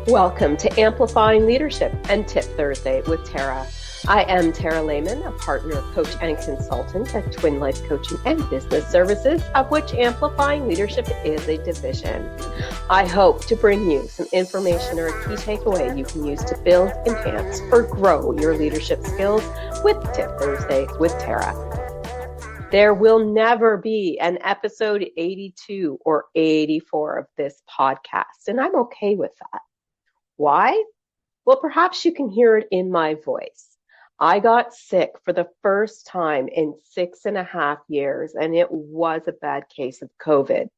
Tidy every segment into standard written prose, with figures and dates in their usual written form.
Welcome to Amplifying Leadership and Tip Thursday with Tara. I am Tara Lehman, a partner, coach, and consultant at Twin Life Coaching and Business Services, of which Amplifying Leadership is a division. I hope to bring you some information or a key takeaway you can use to build, enhance, or grow your leadership skills with Tip Thursday with Tara. There will never be an episode 82 or 84 of this podcast, and I'm okay with that. Why? Well, perhaps you can hear it in my voice. I got sick for the first time in 6.5 years, and it was a bad case of COVID.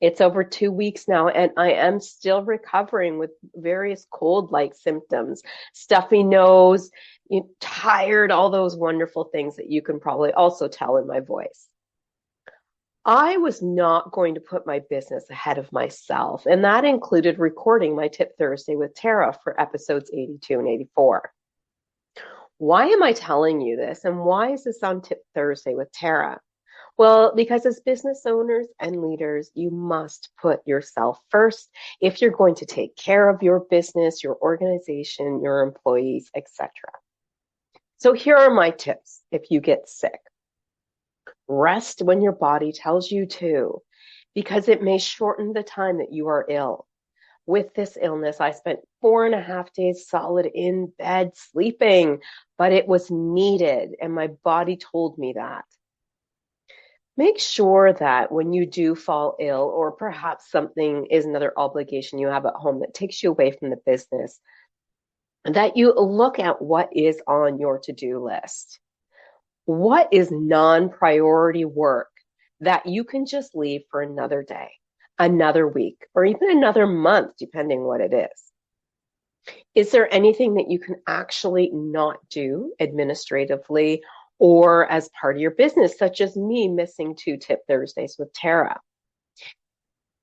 It's over 2 weeks now, and I am still recovering with various cold-like symptoms, stuffy nose, tired, all those wonderful things that you can probably also tell in my voice. I was not going to put my business ahead of myself, and that included recording my Tip Thursday with Tara for episodes 82 and 84. Why am I telling you this, and why is this on Tip Thursday with Tara? Well, because as business owners and leaders, you must put yourself first if you're going to take care of your business, your organization, your employees, etc. So here are my tips if you get sick. Rest when your body tells you to, because it may shorten the time that you are ill. With this illness, I spent 4.5 days solid in bed sleeping, but it was needed, and my body told me that. Make sure that when you do fall ill, or perhaps something is another obligation you have at home that takes you away from the business, that you look at what is on your to-do list. What is non-priority work that you can just leave for another day, another week, or even another month, depending what it is? Is there anything that you can actually not do administratively or as part of your business, such as me missing 2 Tip Thursdays with Tara?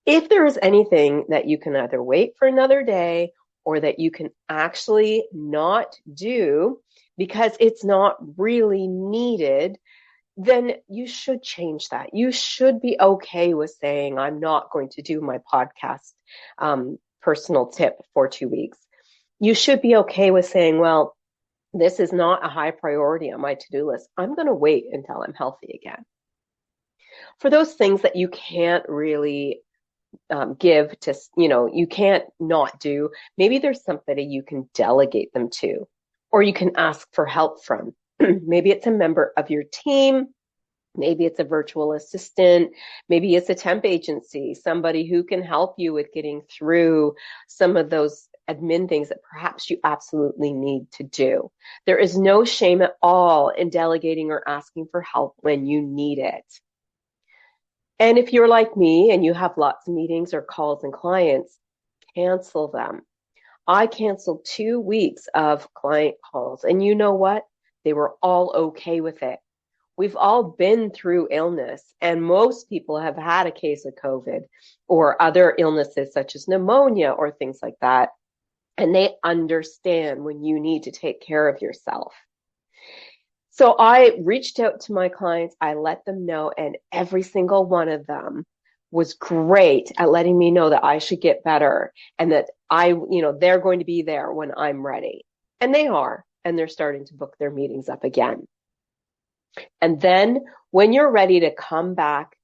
If there is anything that you can either wait for another day or that you can actually not do because it's not really needed, then you should change that. You should be okay with saying, I'm not going to do my podcast personal tip for 2 weeks. You should be okay with saying, well, this is not a high priority on my to-do list. I'm going to wait until I'm healthy again. For those things that you can't really give to, you can't not do, maybe there's somebody you can delegate them to, or you can ask for help from. Maybe it's a member of your team. Maybe it's a virtual assistant. Maybe it's a temp agency, somebody who can help you with getting through some of those admin things that perhaps you absolutely need to do. There is no shame at all in delegating or asking for help when you need it. And if you're like me and you have lots of meetings or calls and clients, cancel them. I canceled 2 weeks of client calls, and you know what? They were all okay with it. We've all been through illness, and most people have had a case of COVID or other illnesses such as pneumonia or things like that, and they understand when you need to take care of yourself. So I reached out to my clients, I let them know, and every single one of them was great at letting me know that I should get better and that they're going to be there when I'm ready. And they are, and they're starting to book their meetings up again. And then when you're ready to come back,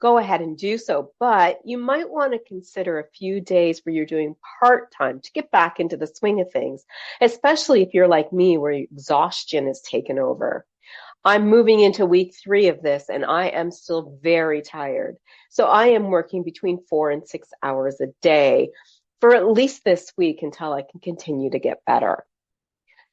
go ahead and do so. But you might want to consider a few days where you're doing part-time to get back into the swing of things, especially if you're like me, where exhaustion is taken over. I'm moving into week 3 of this, and I am still very tired. So I am working between 4 and 6 hours a day for at least this week until I can continue to get better.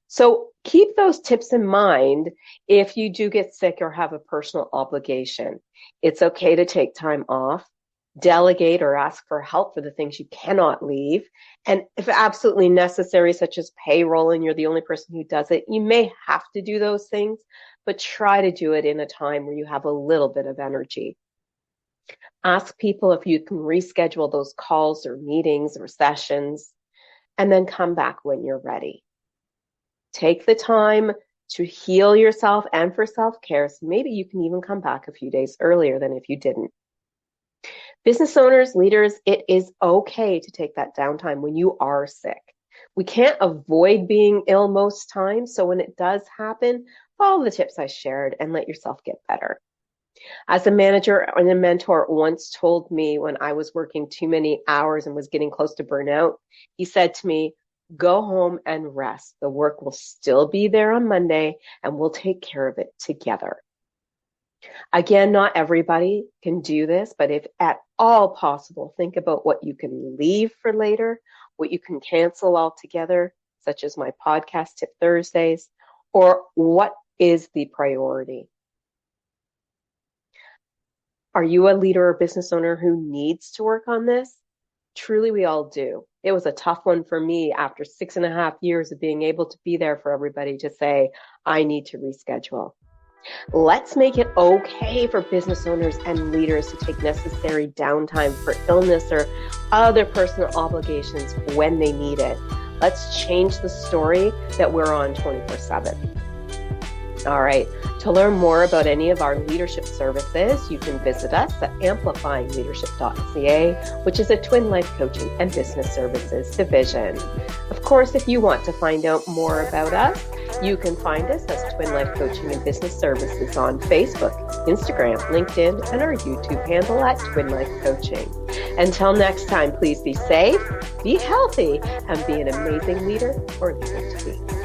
So keep those tips in mind if you do get sick or have a personal obligation. It's okay to take time off, delegate or ask for help for the things you cannot leave. And if absolutely necessary, such as payroll, and you're the only person who does it, you may have to do those things, but try to do it in a time where you have a little bit of energy. Ask people if you can reschedule those calls or meetings or sessions, and then come back when you're ready. Take the time to heal yourself and for self-care, so maybe you can even come back a few days earlier than if you didn't. Business owners, leaders, it is okay to take that downtime when you are sick. We can't avoid being ill most times, so when it does happen, follow the tips I shared and let yourself get better. As a manager and a mentor once told me when I was working too many hours and was getting close to burnout, he said to me, go home and rest. The work will still be there on Monday and we'll take care of it together. Again, not everybody can do this, but if at all possible, think about what you can leave for later, what you can cancel altogether, such as my podcast Tip Thursdays, or what is the priority. Are you a leader or business owner who needs to work on this? Truly, we all do. It was a tough one for me after 6.5 years of being able to be there for everybody to say, I need to reschedule. Let's make it okay for business owners and leaders to take necessary downtime for illness or other personal obligations when they need it. Let's change the story that we're on 24/7. All right. To learn more about any of our leadership services, you can visit us at amplifyingleadership.ca, which is a Twin Life Coaching and Business Services division. Of course, if you want to find out more about us, you can find us as Twin Life Coaching and Business Services on Facebook, Instagram, LinkedIn, and our YouTube handle at Twin Life Coaching. Until next time, please be safe, be healthy, and be an amazing leader or leader to be.